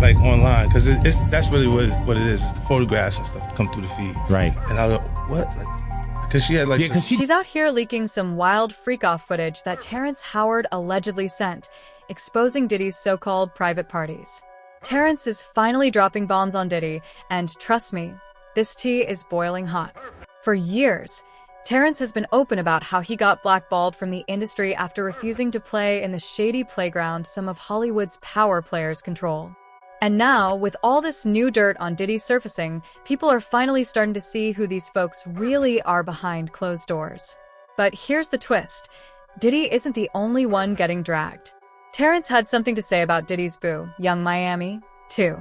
like online, because that's really what it is. It's the photographs and stuff that come through the feed. Right. And I was like, what? Like, because she had like She's out here leaking some wild freak-off footage that Terrence Howard allegedly sent, exposing Diddy's so-called private parties. Terrence is finally dropping bombs on Diddy, and trust me, this tea is boiling hot. For years, Terrence has been open about how he got blackballed from the industry after refusing to play in the shady playground some of Hollywood's power players control. And now, with all this new dirt on Diddy surfacing, people are finally starting to see who these folks really are behind closed doors. But here's the twist. Diddy isn't the only one getting dragged. Terrence had something to say about Diddy's boo, Young Miami, too.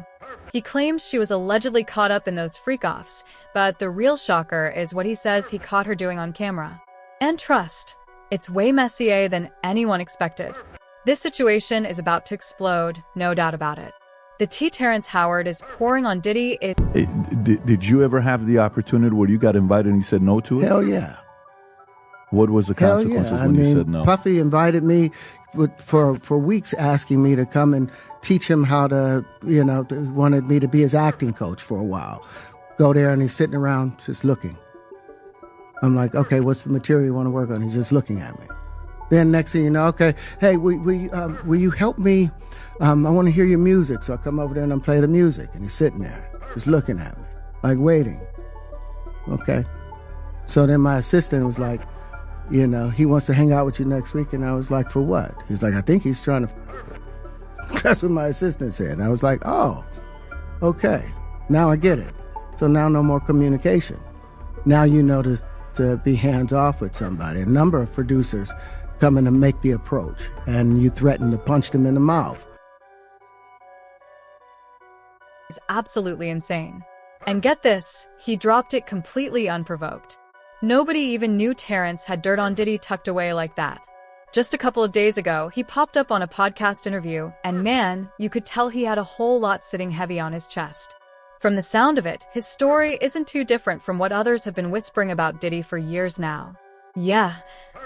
He claims she was allegedly caught up in those freak-offs, but the real shocker is what he says he caught her doing on camera. And trust, it's way messier than anyone expected. This situation is about to explode, no doubt about it. The tea Terrence Howard is pouring on Diddy is... Did you ever have the opportunity where you got invited and you said no to it? Hell yeah. What was the consequences when you said no? Puffy invited me for weeks, asking me to come and teach him how to, wanted me to be his acting coach for a while. Go there and he's sitting around just looking. I'm like, okay, what's the material you want to work on? He's just looking at me. Then next thing you know, okay, hey, will you help me? I want to hear your music. So I come over there and I play the music. And he's sitting there, just looking at me, like waiting. Okay. So then my assistant was like, he wants to hang out with you next week. And I was like, for what? He's like, I think he's trying to... That's what my assistant said. And I was like, oh, okay. Now I get it. So now no more communication. Now you know to be hands-off with somebody. A number of producers come in and make the approach, and you threaten to punch them in the mouth. Is absolutely insane. And get this, he dropped it completely unprovoked. Nobody even knew Terrence had dirt on Diddy tucked away like that. Just a couple of days ago, he popped up on a podcast interview, and man, you could tell he had a whole lot sitting heavy on his chest. From the sound of it, his story isn't too different from what others have been whispering about Diddy for years now. Yeah,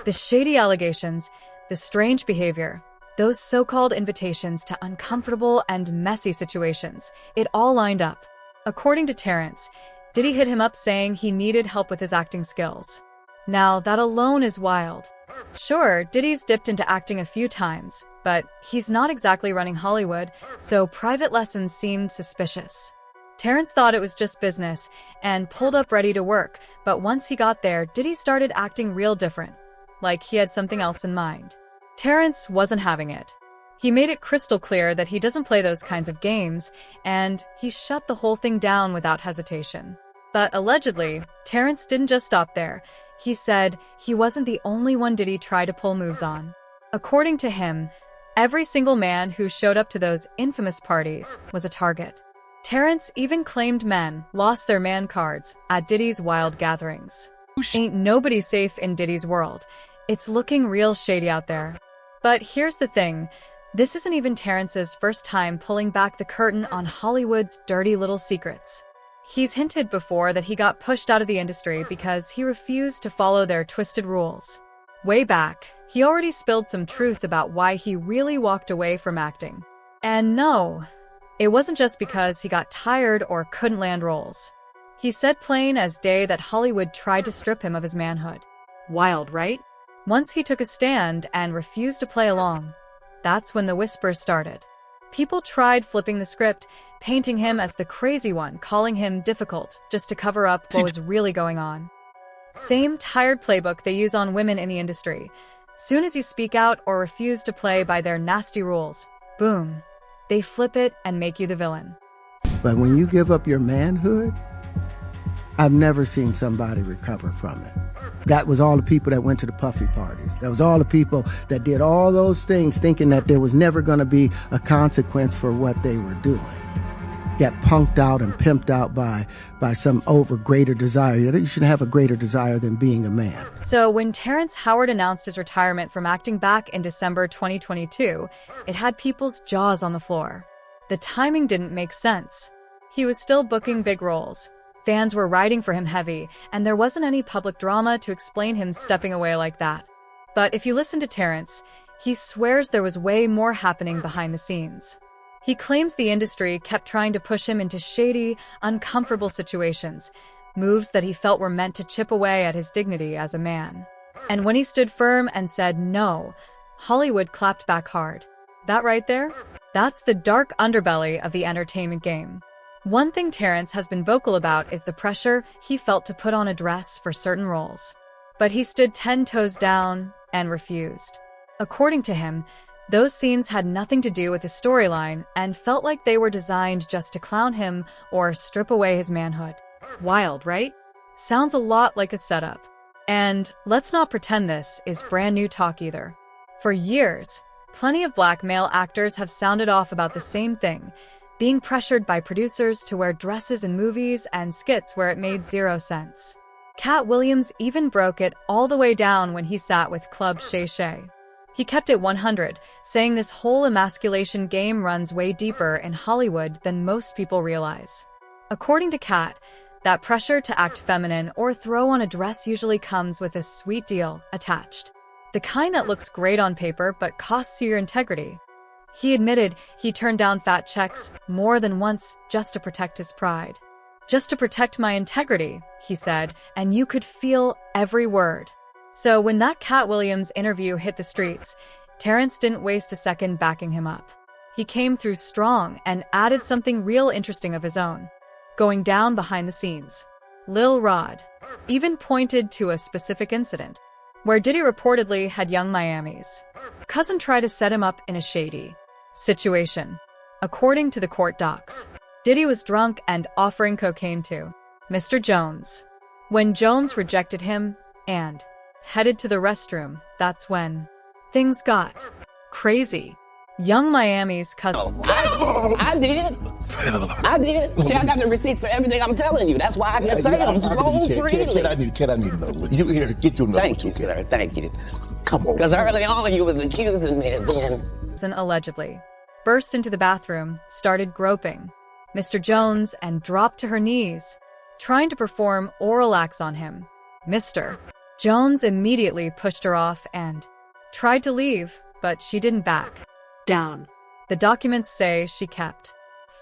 the shady allegations, the strange behavior, those so-called invitations to uncomfortable and messy situations, it all lined up. According to Terrence, Diddy hit him up saying he needed help with his acting skills. Now, that alone is wild. Sure, Diddy's dipped into acting a few times, but he's not exactly running Hollywood, so private lessons seemed suspicious. Terrence thought it was just business and pulled up ready to work, but once he got there, Diddy started acting real different, like he had something else in mind. Terrence wasn't having it. He made it crystal clear that he doesn't play those kinds of games, and he shut the whole thing down without hesitation. But allegedly, Terrence didn't just stop there. He said he wasn't the only one Diddy tried to pull moves on. According to him, every single man who showed up to those infamous parties was a target. Terrence even claimed men lost their man cards at Diddy's wild gatherings. Ain't nobody safe in Diddy's world. It's looking real shady out there. But here's the thing. This isn't even Terrence's first time pulling back the curtain on Hollywood's dirty little secrets. He's hinted before that he got pushed out of the industry because he refused to follow their twisted rules. Way back, he already spilled some truth about why he really walked away from acting. And no, it wasn't just because he got tired or couldn't land roles. He said plain as day that Hollywood tried to strip him of his manhood. Wild, right? Once he took a stand and refused to play along, that's when the whispers started. People tried flipping the script, painting him as the crazy one, calling him difficult, just to cover up what was really going on. Same tired playbook they use on women in the industry. Soon as you speak out or refuse to play by their nasty rules, boom, they flip it and make you the villain. But when you give up your manhood, I've never seen somebody recover from it. That was all the people that went to the Puffy parties. That was all the people that did all those things thinking that there was never going to be a consequence for what they were doing. Got punked out and pimped out by some greater desire. You should have a greater desire than being a man. So when Terrence Howard announced his retirement from acting back in December 2022, it had people's jaws on the floor. The timing didn't make sense. He was still booking big roles. Fans were riding for him heavy, and there wasn't any public drama to explain him stepping away like that. But if you listen to Terrence, he swears there was way more happening behind the scenes. He claims the industry kept trying to push him into shady, uncomfortable situations, moves that he felt were meant to chip away at his dignity as a man. And when he stood firm and said no, Hollywood clapped back hard. That right there? That's the dark underbelly of the entertainment game. One thing Terrence has been vocal about is the pressure he felt to put on a dress for certain roles. But he stood 10 toes down and refused. According to him, those scenes had nothing to do with his storyline and felt like they were designed just to clown him or strip away his manhood. Wild, right? Sounds a lot like a setup. And let's not pretend this is brand new talk either. For years, plenty of black male actors have sounded off about the same thing, being pressured by producers to wear dresses in movies and skits where it made zero sense. Cat Williams even broke it all the way down when he sat with Club Shay Shay. He kept it 100, saying this whole emasculation game runs way deeper in Hollywood than most people realize. According to Cat, that pressure to act feminine or throw on a dress usually comes with a sweet deal attached. The kind that looks great on paper but costs you your integrity. He admitted he turned down fat checks more than once just to protect his pride. Just to protect my integrity, he said, and you could feel every word. So when that Cat Williams interview hit the streets, Terrence didn't waste a second backing him up. He came through strong and added something real interesting of his own. Going down behind the scenes. Lil Rod even pointed to a specific incident where Diddy reportedly had Young Miami's cousin try to set him up in a shady situation. According to the court docs, Diddy was drunk and offering cocaine to Mr. Jones. When Jones rejected him and headed to the restroom, that's when things got crazy. Young Miami's cousin. I did. See, I got the receipts for everything I'm telling you. That's why I can say them so freely. I need another one. You here, get you another one. Thank you, sir. Thank you. Come on. Because early on you was accusing me of being... Allegedly burst into the bathroom, started groping Mr. Jones and dropped to her knees, trying to perform oral acts on him. Mr. Jones immediately pushed her off and tried to leave, but she didn't back down. The documents say she kept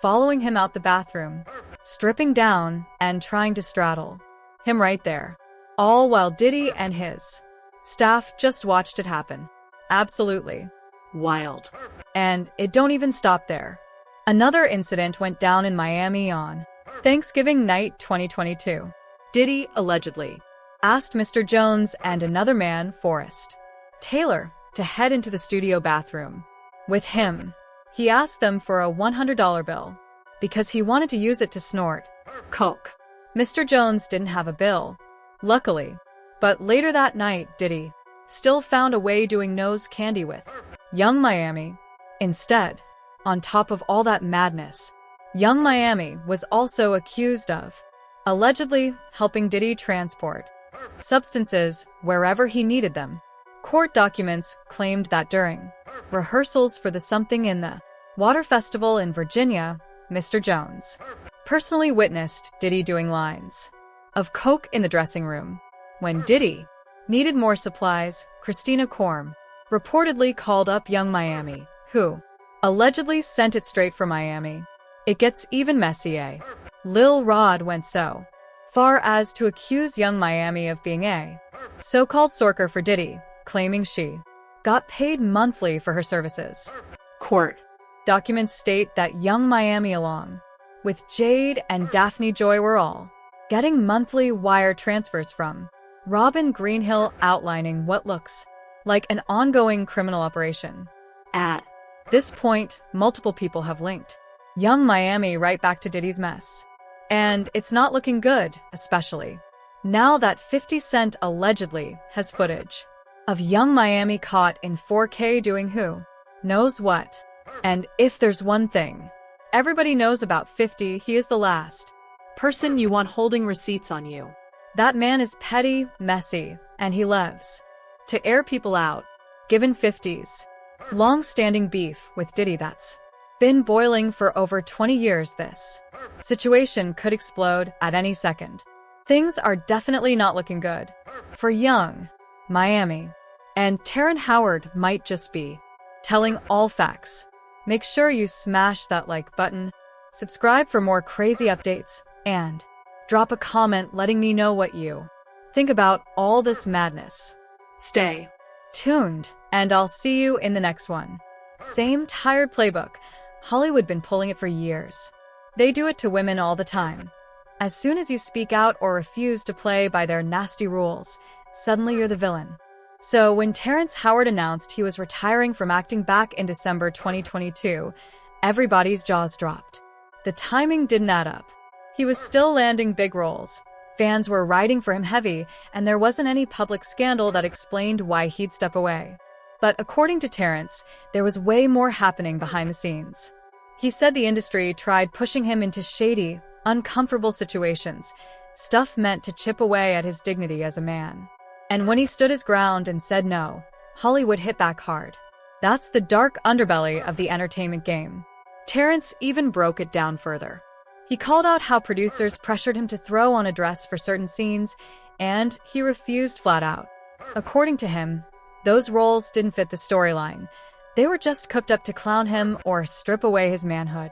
following him out the bathroom, stripping down and trying to straddle him right there, all while Diddy and his staff just watched it happen. Absolutely wild. And it don't even stop there. Another incident went down in Miami on Thanksgiving night 2022. Diddy allegedly asked Mr. Jones and another man, Forrest Taylor, to head into the studio bathroom with him. He asked them for a $100 bill because he wanted to use it to snort coke. Mr. Jones didn't have a bill, luckily, but later that night, Diddy still found a way doing nose candy with Young Miami. Instead, on top of all that madness, Young Miami was also accused of allegedly helping Diddy transport substances wherever he needed them. Court documents claimed that during rehearsals for the Something in the Water Festival in Virginia, Mr. Jones personally witnessed Diddy doing lines of coke in the dressing room. When Diddy needed more supplies, Christina Korm reportedly called up Young Miami, who allegedly sent it straight from Miami. It gets even messier. Lil Rod went so far as to accuse Young Miami of being a so-called sorker for Diddy, claiming she got paid monthly for her services. Court documents state that Young Miami, along with Jade and Daphne Joy, were all getting monthly wire transfers from Robin Greenhill, outlining what looks like an ongoing criminal operation. At this point, multiple people have linked Young Miami right back to Diddy's mess. And it's not looking good, especially now that 50 Cent allegedly has footage of Young Miami caught in 4K doing who knows what. And if there's one thing everybody knows about 50, he is the last person you want holding receipts on you. That man is petty, messy, and he loves to air people out. Given 50's long-standing beef with Diddy that's been boiling for over 20 years, this situation could explode at any second. Things are definitely not looking good for Young Miami. And Terrence Howard might just be telling all facts. Make sure you smash that like button, subscribe for more crazy updates, and drop a comment letting me know what you think about all this madness. Stay tuned, and I'll see you in the next one. Same tired playbook. Hollywood been pulling it for years. They do it to women all the time. As soon as you speak out or refuse to play by their nasty rules, suddenly you're the villain. So when Terrence Howard announced he was retiring from acting back in December 2022, everybody's jaws dropped. The timing didn't add up. He was still landing big roles. Fans were riding for him heavy, and there wasn't any public scandal that explained why he'd step away. But according to Terrence, there was way more happening behind the scenes. He said the industry tried pushing him into shady, uncomfortable situations, stuff meant to chip away at his dignity as a man. And when he stood his ground and said no, Hollywood hit back hard. That's the dark underbelly of the entertainment game. Terrence even broke it down further. He called out how producers pressured him to throw on a dress for certain scenes, and he refused flat out. According to him, those roles didn't fit the storyline. They were just cooked up to clown him or strip away his manhood.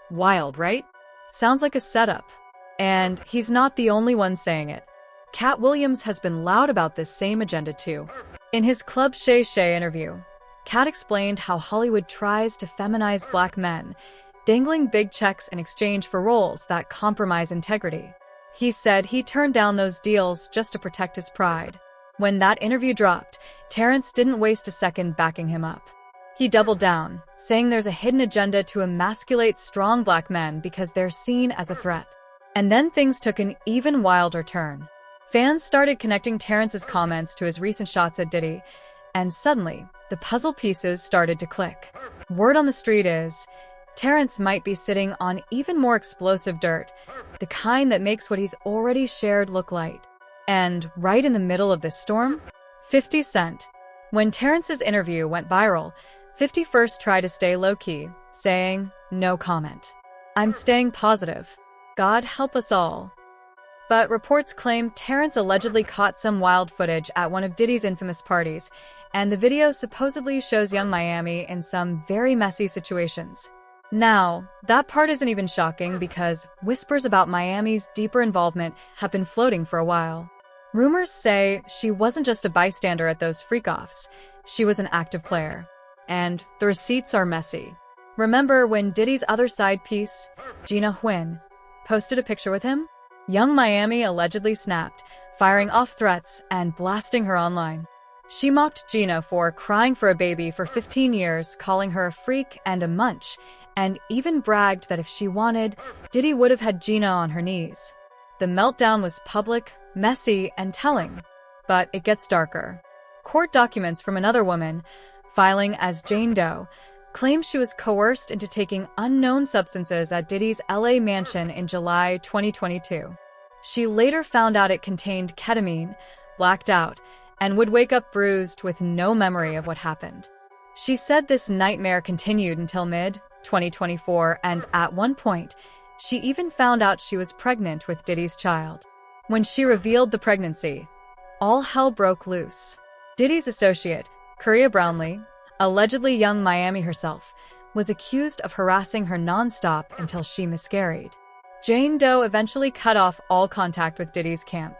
Wild, right? Sounds like a setup. And he's not the only one saying it. Cat Williams has been loud about this same agenda too. In his Club Shay Shay interview, Cat explained how Hollywood tries to feminize black men, dangling big checks in exchange for roles that compromise integrity. He said he turned down those deals just to protect his pride. When that interview dropped, Terrence didn't waste a second backing him up. He doubled down, saying there's a hidden agenda to emasculate strong black men because they're seen as a threat. And then things took an even wilder turn. Fans started connecting Terrence's comments to his recent shots at Diddy, and suddenly, the puzzle pieces started to click. Word on the street is, Terrence might be sitting on even more explosive dirt, the kind that makes what he's already shared look light. And right in the middle of this storm, 50 Cent. When Terrence's interview went viral, 50 first tried to stay low-key, saying, "No comment. I'm staying positive. God help us all." But reports claim Terrence allegedly caught some wild footage at one of Diddy's infamous parties, and the video supposedly shows Young Miami in some very messy situations. Now, that part isn't even shocking because whispers about Miami's deeper involvement have been floating for a while. Rumors say she wasn't just a bystander at those freak-offs, she was an active player. And the receipts are messy. Remember when Diddy's other side piece, Gina Huynh, posted a picture with him? Young Miami allegedly snapped, firing off threats and blasting her online. She mocked Gina for crying for a baby for 15 years, calling her a freak and a munch, and even bragged that if she wanted, Diddy would have had Gina on her knees. The meltdown was public, messy, and telling. But it gets darker. Court documents from another woman, filing as Jane Doe, claimed she was coerced into taking unknown substances at Diddy's LA mansion in July 2022. She later found out it contained ketamine, blacked out, and would wake up bruised with no memory of what happened. She said this nightmare continued until mid-2024, and at one point, she even found out she was pregnant with Diddy's child. When she revealed the pregnancy, all hell broke loose. Diddy's associate, Coria Brownlee, allegedly Young Miami herself, was accused of harassing her nonstop until she miscarried. Jane Doe eventually cut off all contact with Diddy's camp.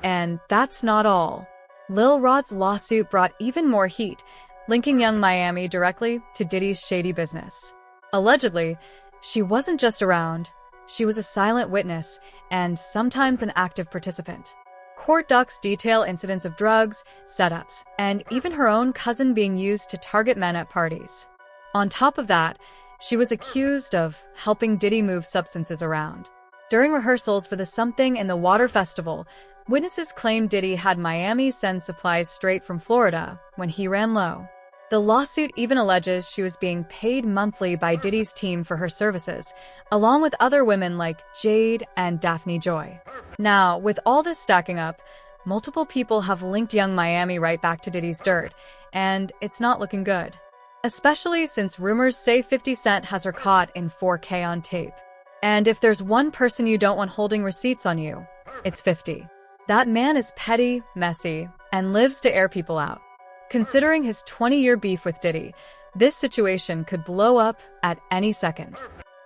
And that's not all. Lil Rod's lawsuit brought even more heat, linking Young Miami directly to Diddy's shady business. Allegedly, she wasn't just around, she was a silent witness and sometimes an active participant. Court docs detail incidents of drugs, setups, and even her own cousin being used to target men at parties. On top of that, she was accused of helping Diddy move substances around. During rehearsals for the Something in the Water Festival, witnesses claimed Diddy had Miami send supplies straight from Florida when he ran low. The lawsuit even alleges she was being paid monthly by Diddy's team for her services, along with other women like Jade and Daphne Joy. Now, with all this stacking up, multiple people have linked Young Miami right back to Diddy's dirt, and it's not looking good. Especially since rumors say 50 Cent has her caught in 4K on tape. And if there's one person you don't want holding receipts on you, it's 50. That man is petty, messy, and lives to air people out. Considering his 20-year beef with Diddy, This situation could blow up at any second.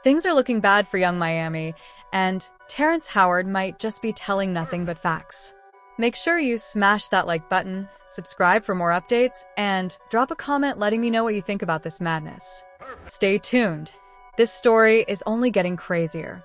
Things are looking bad for young Miami, and Terrence Howard might just be telling nothing but facts. Make sure you smash that like button, subscribe for more updates, and drop a comment letting me know what you think about this madness. Stay tuned. This story is only getting crazier.